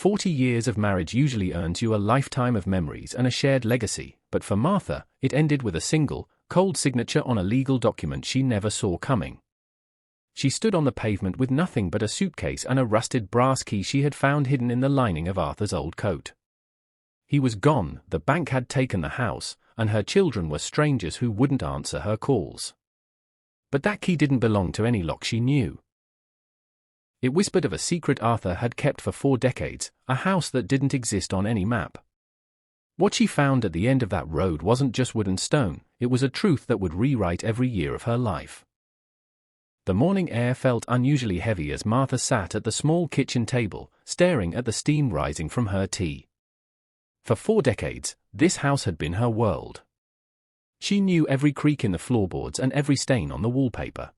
40 years of marriage usually earns you a lifetime of memories and a shared legacy, but for Martha, it ended with a single, cold signature on a legal document she never saw coming. She stood on the pavement with nothing but a suitcase and a rusted brass key she had found hidden in the lining of Arthur's old coat. He was gone, the bank had taken the house, and her children were strangers who wouldn't answer her calls. But that key didn't belong to any lock she knew. It whispered of a secret Arthur had kept for 4 decades, a house that didn't exist on any map. What she found at the end of that road wasn't just wood and stone, it was a truth that would rewrite every year of her life. The morning air felt unusually heavy as Martha sat at the small kitchen table, staring at the steam rising from her tea. For 4 decades, this house had been her world. She knew every creak in the floorboards and every stain on the wallpaper.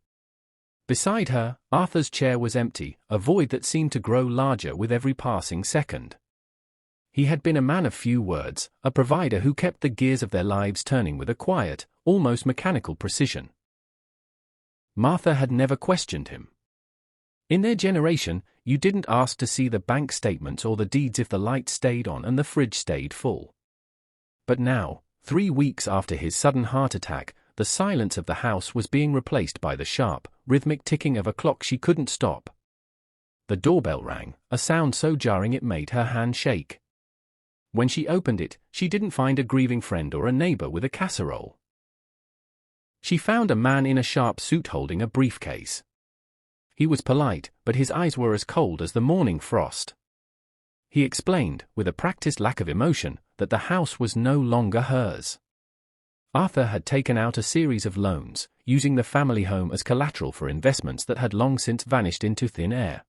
Beside her, Arthur's chair was empty, a void that seemed to grow larger with every passing second. He had been a man of few words, a provider who kept the gears of their lives turning with a quiet, almost mechanical precision. Martha had never questioned him. In their generation, you didn't ask to see the bank statements or the deeds if the light stayed on and the fridge stayed full. But now, 3 weeks after his sudden heart attack, the silence of the house was being replaced by the sharp, rhythmic ticking of a clock she couldn't stop. The doorbell rang, a sound so jarring it made her hand shake. When she opened it, she didn't find a grieving friend or a neighbor with a casserole. She found a man in a sharp suit holding a briefcase. He was polite, but his eyes were as cold as the morning frost. He explained, with a practiced lack of emotion, that the house was no longer hers. Arthur had taken out a series of loans, using the family home as collateral for investments that had long since vanished into thin air.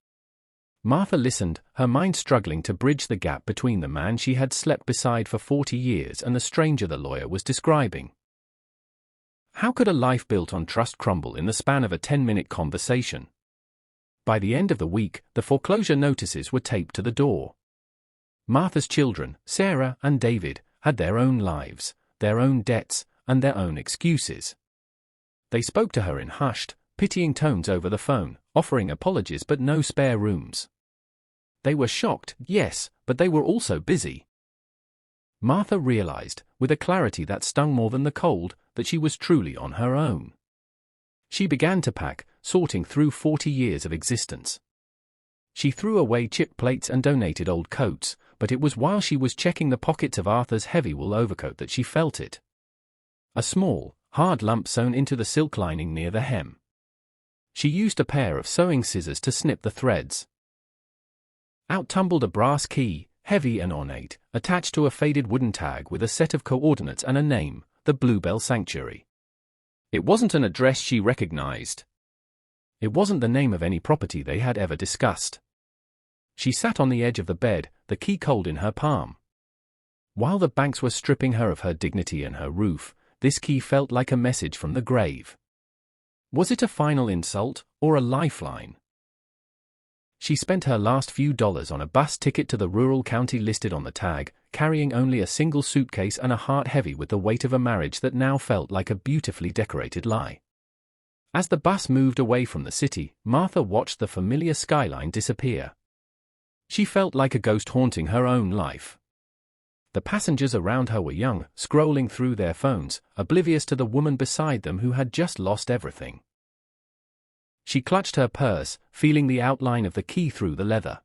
Martha listened, her mind struggling to bridge the gap between the man she had slept beside for 40 years and the stranger the lawyer was describing. How could a life built on trust crumble in the span of a 10-minute conversation? By the end of the week, the foreclosure notices were taped to the door. Martha's children, Sarah and David, had their own lives, their own debts, and their own excuses. They spoke to her in hushed, pitying tones over the phone, offering apologies but no spare rooms. They were shocked, yes, but they were also busy. Martha realized, with a clarity that stung more than the cold, that she was truly on her own. She began to pack, sorting through 40 years of existence. She threw away chip plates and donated old coats, but it was while she was checking the pockets of Arthur's heavy wool overcoat that she felt it. A small, hard lump sewn into the silk lining near the hem. She used a pair of sewing scissors to snip the threads. Out tumbled a brass key, heavy and ornate, attached to a faded wooden tag with a set of coordinates and a name, the Bluebell Sanctuary. It wasn't an address she recognized. It wasn't the name of any property they had ever discussed. She sat on the edge of the bed, the key cold in her palm. While the banks were stripping her of her dignity and her roof, this key felt like a message from the grave. Was it a final insult, or a lifeline? She spent her last few dollars on a bus ticket to the rural county listed on the tag, carrying only a single suitcase and a heart heavy with the weight of a marriage that now felt like a beautifully decorated lie. As the bus moved away from the city, Martha watched the familiar skyline disappear. She felt like a ghost haunting her own life. The passengers around her were young, scrolling through their phones, oblivious to the woman beside them who had just lost everything. She clutched her purse, feeling the outline of the key through the leather.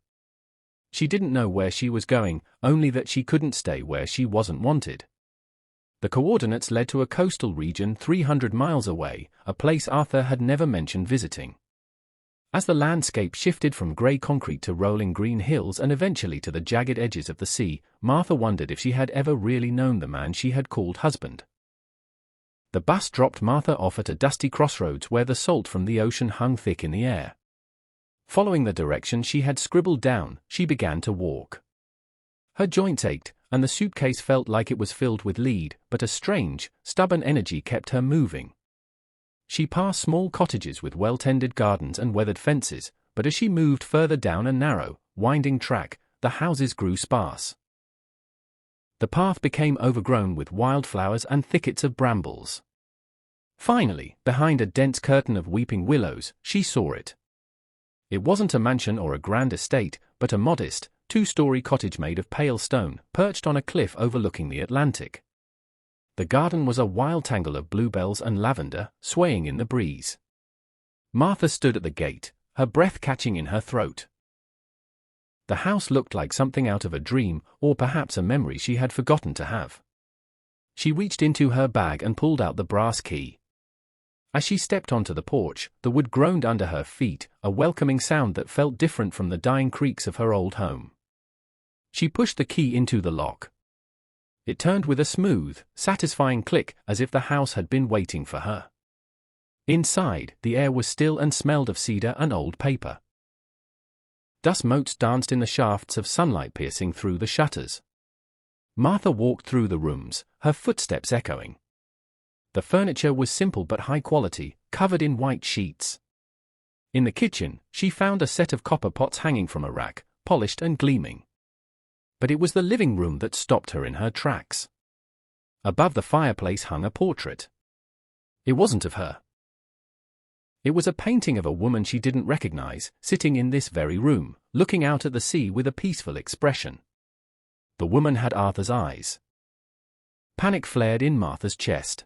She didn't know where she was going, only that she couldn't stay where she wasn't wanted. The coordinates led to a coastal region 300 miles away, a place Arthur had never mentioned visiting. As the landscape shifted from grey concrete to rolling green hills and eventually to the jagged edges of the sea, Martha wondered if she had ever really known the man she had called husband. The bus dropped Martha off at a dusty crossroads where the salt from the ocean hung thick in the air. Following the direction she had scribbled down, she began to walk. Her joints ached, and the suitcase felt like it was filled with lead, but a strange, stubborn energy kept her moving. She passed small cottages with well-tended gardens and weathered fences, but as she moved further down a narrow, winding track, the houses grew sparse. The path became overgrown with wildflowers and thickets of brambles. Finally, behind a dense curtain of weeping willows, she saw it. It wasn't a mansion or a grand estate, but a modest, two-story cottage made of pale stone, perched on a cliff overlooking the Atlantic. The garden was a wild tangle of bluebells and lavender, swaying in the breeze. Martha stood at the gate, her breath catching in her throat. The house looked like something out of a dream, or perhaps a memory she had forgotten to have. She reached into her bag and pulled out the brass key. As she stepped onto the porch, the wood groaned under her feet, a welcoming sound that felt different from the dying creaks of her old home. She pushed the key into the lock. It turned with a smooth, satisfying click, as if the house had been waiting for her. Inside, the air was still and smelled of cedar and old paper. Dust motes danced in the shafts of sunlight piercing through the shutters. Martha walked through the rooms, her footsteps echoing. The furniture was simple but high quality, covered in white sheets. In the kitchen, she found a set of copper pots hanging from a rack, polished and gleaming. But it was the living room that stopped her in her tracks. Above the fireplace hung a portrait. It wasn't of her. It was a painting of a woman she didn't recognize, sitting in this very room, looking out at the sea with a peaceful expression. The woman had Arthur's eyes. Panic flared in Martha's chest.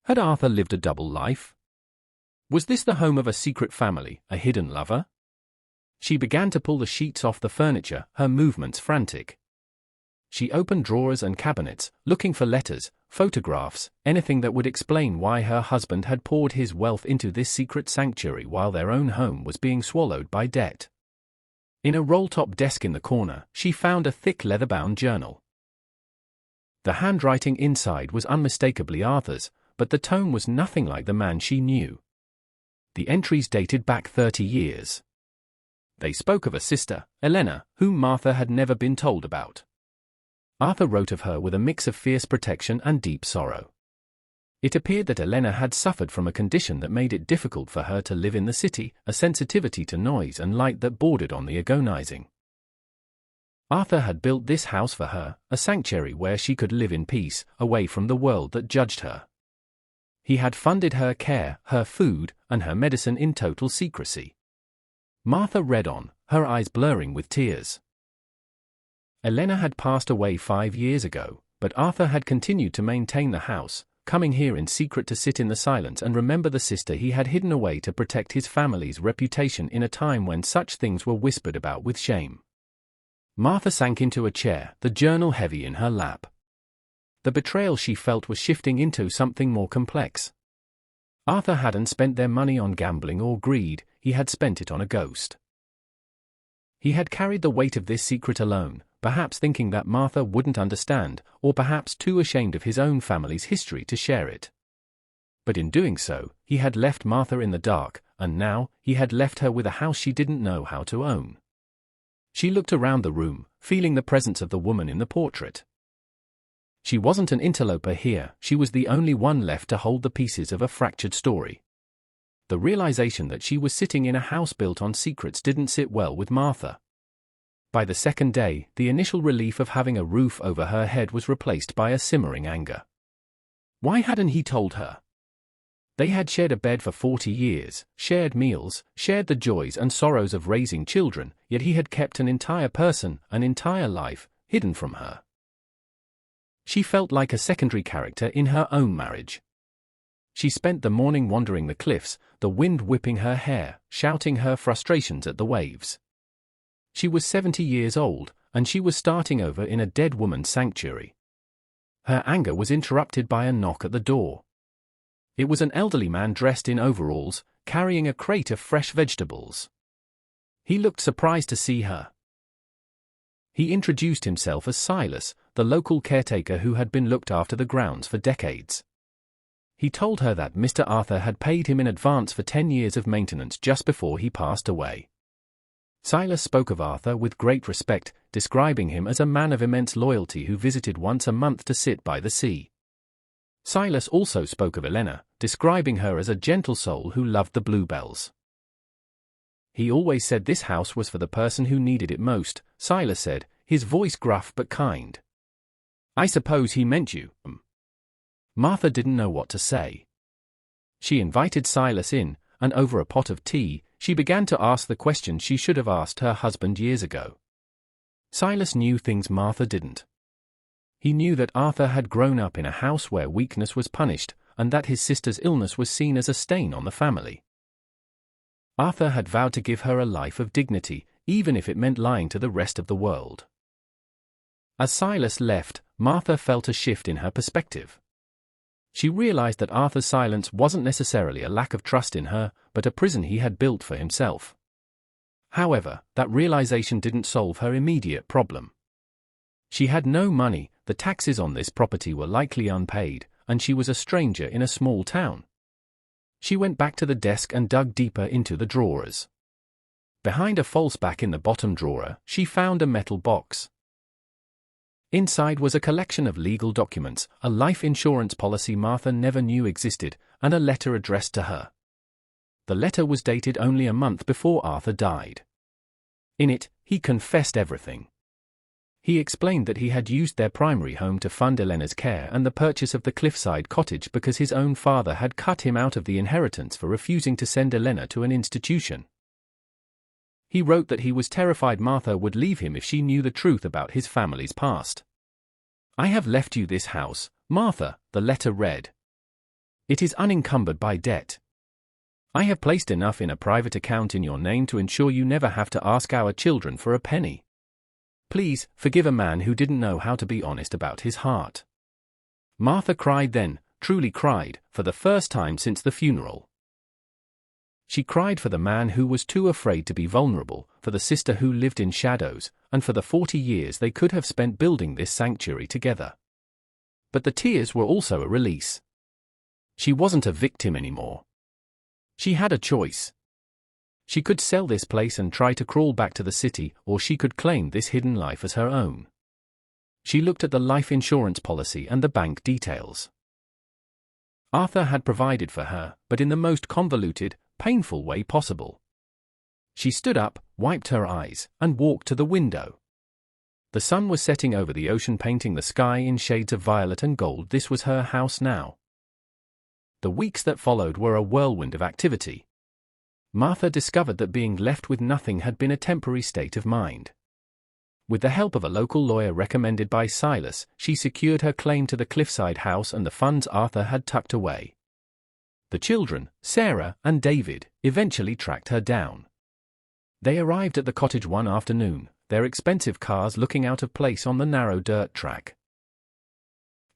Had Arthur lived a double life? Was this the home of a secret family, a hidden lover? She began to pull the sheets off the furniture, her movements frantic. She opened drawers and cabinets, looking for letters, photographs, anything that would explain why her husband had poured his wealth into this secret sanctuary while their own home was being swallowed by debt. In a roll-top desk in the corner, she found a thick leather-bound journal. The handwriting inside was unmistakably Arthur's, but the tone was nothing like the man she knew. The entries dated back 30 years. They spoke of a sister, Elena, whom Martha had never been told about. Arthur wrote of her with a mix of fierce protection and deep sorrow. It appeared that Elena had suffered from a condition that made it difficult for her to live in the city, a sensitivity to noise and light that bordered on the agonizing. Arthur had built this house for her, a sanctuary where she could live in peace, away from the world that judged her. He had funded her care, her food, and her medicine in total secrecy. Martha read on, her eyes blurring with tears. Elena had passed away 5 years ago, but Arthur had continued to maintain the house, coming here in secret to sit in the silence and remember the sister he had hidden away to protect his family's reputation in a time when such things were whispered about with shame. Martha sank into a chair, the journal heavy in her lap. The betrayal she felt was shifting into something more complex. Arthur hadn't spent their money on gambling or greed, he had spent it on a ghost. He had carried the weight of this secret alone, perhaps thinking that Martha wouldn't understand, or perhaps too ashamed of his own family's history to share it. But in doing so, he had left Martha in the dark, and now, he had left her with a house she didn't know how to own. She looked around the room, feeling the presence of the woman in the portrait. She wasn't an interloper here, she was the only one left to hold the pieces of a fractured story. The realization that she was sitting in a house built on secrets didn't sit well with Martha. By the second day, the initial relief of having a roof over her head was replaced by a simmering anger. Why hadn't he told her? They had shared a bed for 40 years, shared meals, shared the joys and sorrows of raising children, yet he had kept an entire person, an entire life, hidden from her. She felt like a secondary character in her own marriage. She spent the morning wandering the cliffs, the wind whipping her hair, shouting her frustrations at the waves. She was 70 years old, and she was starting over in a dead woman's sanctuary. Her anger was interrupted by a knock at the door. It was an elderly man dressed in overalls, carrying a crate of fresh vegetables. He looked surprised to see her. He introduced himself as Silas, the local caretaker who had been looked after the grounds for decades. He told her that Mr. Arthur had paid him in advance for 10 years of maintenance just before he passed away. Silas spoke of Arthur with great respect, describing him as a man of immense loyalty who visited once a month to sit by the sea. Silas also spoke of Elena, describing her as a gentle soul who loved the bluebells. He always said this house was for the person who needed it most, Silas said, his voice gruff but kind. I suppose he meant you. Martha didn't know what to say. She invited Silas in, and over a pot of tea, she began to ask the questions she should have asked her husband years ago. Silas knew things Martha didn't. He knew that Arthur had grown up in a house where weakness was punished, and that his sister's illness was seen as a stain on the family. Arthur had vowed to give her a life of dignity, even if it meant lying to the rest of the world. As Silas left, Martha felt a shift in her perspective. She realized that Arthur's silence wasn't necessarily a lack of trust in her, but a prison he had built for himself. However, that realization didn't solve her immediate problem. She had no money, the taxes on this property were likely unpaid, and she was a stranger in a small town. She went back to the desk and dug deeper into the drawers. Behind a false back in the bottom drawer, she found a metal box. Inside was a collection of legal documents, a life insurance policy Martha never knew existed, and a letter addressed to her. The letter was dated only a month before Arthur died. In it, he confessed everything. He explained that he had used their primary home to fund Elena's care and the purchase of the cliffside cottage because his own father had cut him out of the inheritance for refusing to send Elena to an institution. He wrote that he was terrified Martha would leave him if she knew the truth about his family's past. "I have left you this house, Martha," the letter read. "It is unencumbered by debt. I have placed enough in a private account in your name to ensure you never have to ask our children for a penny. Please, forgive a man who didn't know how to be honest about his heart." Martha cried then, truly cried, for the first time since the funeral. She cried for the man who was too afraid to be vulnerable, for the sister who lived in shadows, and for the 40 years they could have spent building this sanctuary together. But the tears were also a release. She wasn't a victim anymore. She had a choice. She could sell this place and try to crawl back to the city, or she could claim this hidden life as her own. She looked at the life insurance policy and the bank details. Arthur had provided for her, but in the most convoluted, painful way possible. She stood up, wiped her eyes, and walked to the window. The sun was setting over the ocean, painting the sky in shades of violet and gold. This was her house now. The weeks that followed were a whirlwind of activity. Martha discovered that being left with nothing had been a temporary state of mind. With the help of a local lawyer recommended by Silas, she secured her claim to the cliffside house and the funds Arthur had tucked away. The children, Sarah and David, eventually tracked her down. They arrived at the cottage one afternoon, their expensive cars looking out of place on the narrow dirt track.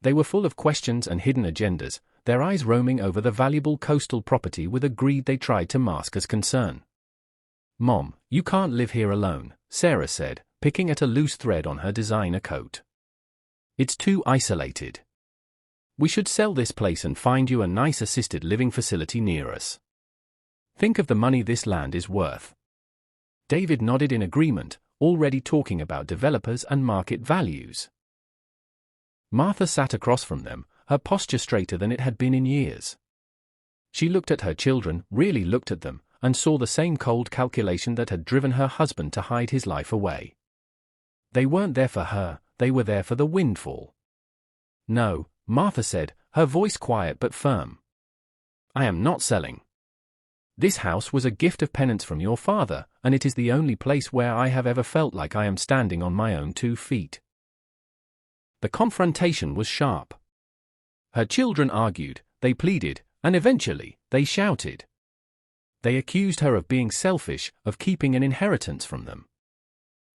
They were full of questions and hidden agendas, their eyes roaming over the valuable coastal property with a greed they tried to mask as concern. "Mom, you can't live here alone," Sarah said, picking at a loose thread on her designer coat. "It's too isolated. We should sell this place and find you a nice assisted living facility near us. Think of the money this land is worth." David nodded in agreement, already talking about developers and market values. Martha sat across from them, her posture straighter than it had been in years. She looked at her children, really looked at them, and saw the same cold calculation that had driven her husband to hide his life away. They weren't there for her, they were there for the windfall. "No," Martha said, her voice quiet but firm. "I am not selling. This house was a gift of penance from your father, and it is the only place where I have ever felt like I am standing on my own 2 feet." The confrontation was sharp. Her children argued, they pleaded, and eventually, they shouted. They accused her of being selfish, of keeping an inheritance from them.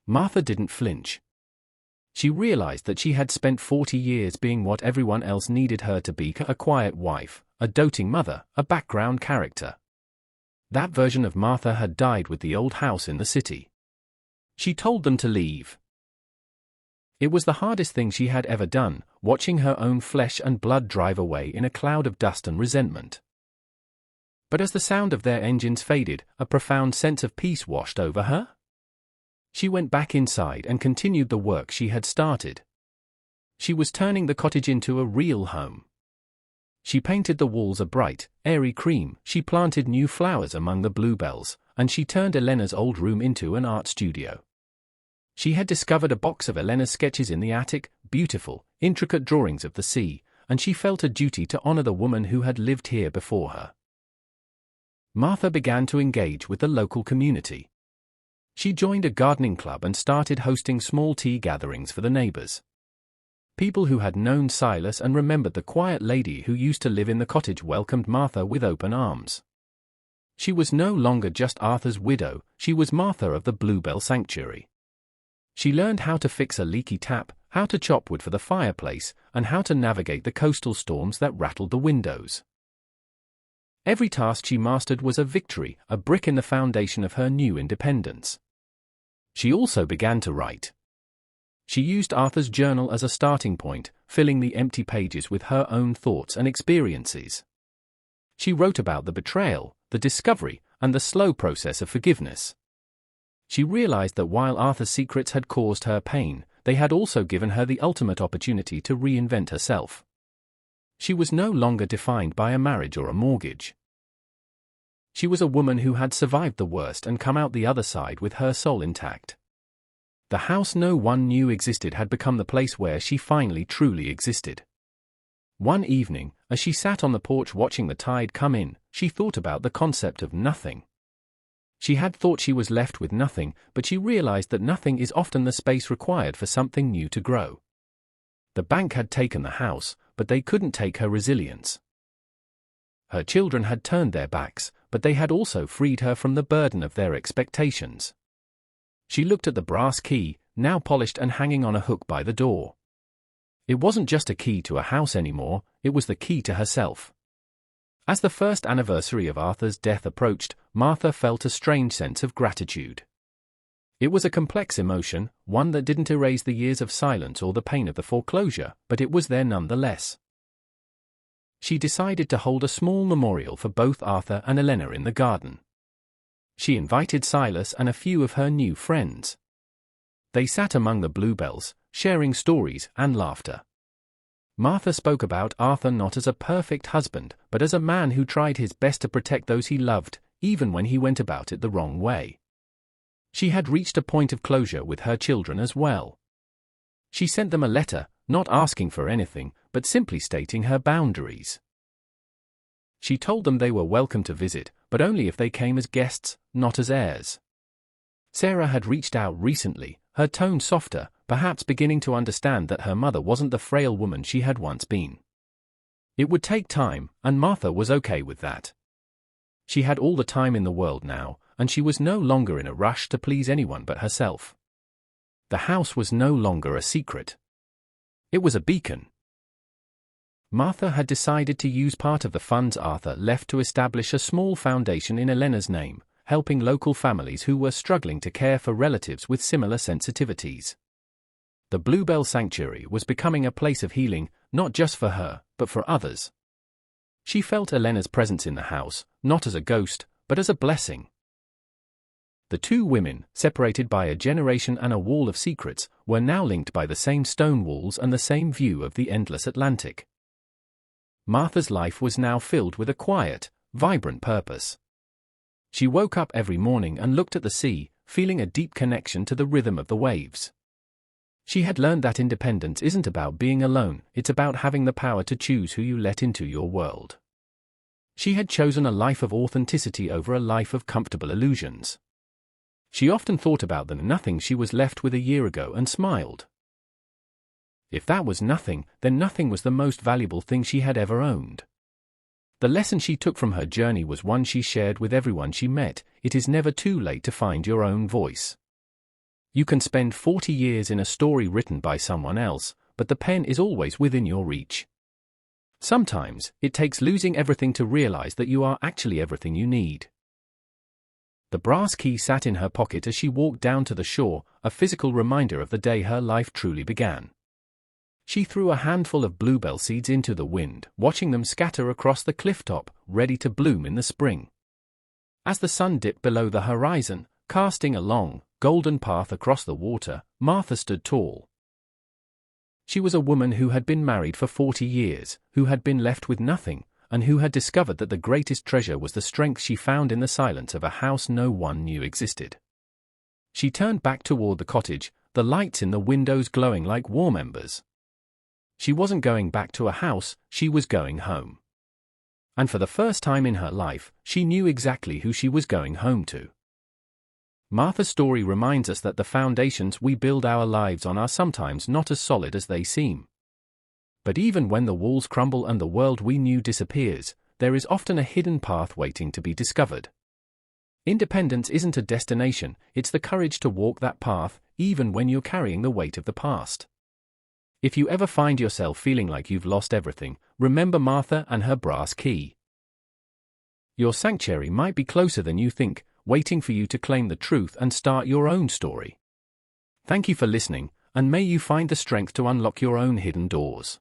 Martha didn't flinch. She realized that she had spent 40 years being what everyone else needed her to be: a quiet wife, a doting mother, a background character. That version of Martha had died with the old house in the city. She told them to leave. It was the hardest thing she had ever done, watching her own flesh and blood drive away in a cloud of dust and resentment. But as the sound of their engines faded, a profound sense of peace washed over her. She went back inside and continued the work she had started. She was turning the cottage into a real home. She painted the walls a bright, airy cream, she planted new flowers among the bluebells, and she turned Elena's old room into an art studio. She had discovered a box of Elena's sketches in the attic, beautiful, intricate drawings of the sea, and she felt a duty to honor the woman who had lived here before her. Martha began to engage with the local community. She joined a gardening club and started hosting small tea gatherings for the neighbors. People who had known Silas and remembered the quiet lady who used to live in the cottage welcomed Martha with open arms. She was no longer just Arthur's widow, she was Martha of the Bluebell Sanctuary. She learned how to fix a leaky tap, how to chop wood for the fireplace, and how to navigate the coastal storms that rattled the windows. Every task she mastered was a victory, a brick in the foundation of her new independence. She also began to write. She used Arthur's journal as a starting point, filling the empty pages with her own thoughts and experiences. She wrote about the betrayal, the discovery, and the slow process of forgiveness. She realized that while Arthur's secrets had caused her pain, they had also given her the ultimate opportunity to reinvent herself. She was no longer defined by a marriage or a mortgage. She was a woman who had survived the worst and come out the other side with her soul intact. The house no one knew existed had become the place where she finally truly existed. One evening, as she sat on the porch watching the tide come in, she thought about the concept of nothing. She had thought she was left with nothing, but she realized that nothing is often the space required for something new to grow. The bank had taken the house, but they couldn't take her resilience. Her children had turned their backs, but they had also freed her from the burden of their expectations. She looked at the brass key, now polished and hanging on a hook by the door. It wasn't just a key to a house anymore, it was the key to herself. As the first anniversary of Arthur's death approached, Martha felt a strange sense of gratitude. It was a complex emotion, one that didn't erase the years of silence or the pain of the foreclosure, but it was there nonetheless. She decided to hold a small memorial for both Arthur and Elena in the garden. She invited Silas and a few of her new friends. They sat among the bluebells, sharing stories and laughter. Martha spoke about Arthur not as a perfect husband, but as a man who tried his best to protect those he loved, even when he went about it the wrong way. She had reached a point of closure with her children as well. She sent them a letter, not asking for anything, but simply stating her boundaries. She told them they were welcome to visit, but only if they came as guests, not as heirs. Sarah had reached out recently, her tone softer, perhaps beginning to understand that her mother wasn't the frail woman she had once been. It would take time, and Martha was okay with that. She had all the time in the world now, and she was no longer in a rush to please anyone but herself. The house was no longer a secret. It was a beacon. Martha had decided to use part of the funds Arthur left to establish a small foundation in Elena's name, helping local families who were struggling to care for relatives with similar sensitivities. The Bluebell Sanctuary was becoming a place of healing, not just for her, but for others. She felt Elena's presence in the house, not as a ghost, but as a blessing. The two women, separated by a generation and a wall of secrets, were now linked by the same stone walls and the same view of the endless Atlantic. Martha's life was now filled with a quiet, vibrant purpose. She woke up every morning and looked at the sea, feeling a deep connection to the rhythm of the waves. She had learned that independence isn't about being alone, it's about having the power to choose who you let into your world. She had chosen a life of authenticity over a life of comfortable illusions. She often thought about the nothing she was left with a year ago and smiled. If that was nothing, then nothing was the most valuable thing she had ever owned. The lesson she took from her journey was one she shared with everyone she met: it is never too late to find your own voice. You can spend 40 years in a story written by someone else, but the pen is always within your reach. Sometimes, it takes losing everything to realize that you are actually everything you need. The brass key sat in her pocket as she walked down to the shore, a physical reminder of the day her life truly began. She threw a handful of bluebell seeds into the wind, watching them scatter across the cliff top, ready to bloom in the spring. As the sun dipped below the horizon, casting a long, golden path across the water, Martha stood tall. She was a woman who had been married for 40 years, who had been left with nothing, and who had discovered that the greatest treasure was the strength she found in the silence of a house no one knew existed. She turned back toward the cottage, the lights in the windows glowing like warm embers. She wasn't going back to a house, she was going home. And for the first time in her life, she knew exactly who she was going home to. Martha's story reminds us that the foundations we build our lives on are sometimes not as solid as they seem. But even when the walls crumble and the world we knew disappears, there is often a hidden path waiting to be discovered. Independence isn't a destination, it's the courage to walk that path, even when you're carrying the weight of the past. If you ever find yourself feeling like you've lost everything, remember Martha and her brass key. Your sanctuary might be closer than you think, waiting for you to claim the truth and start your own story. Thank you for listening, and may you find the strength to unlock your own hidden doors.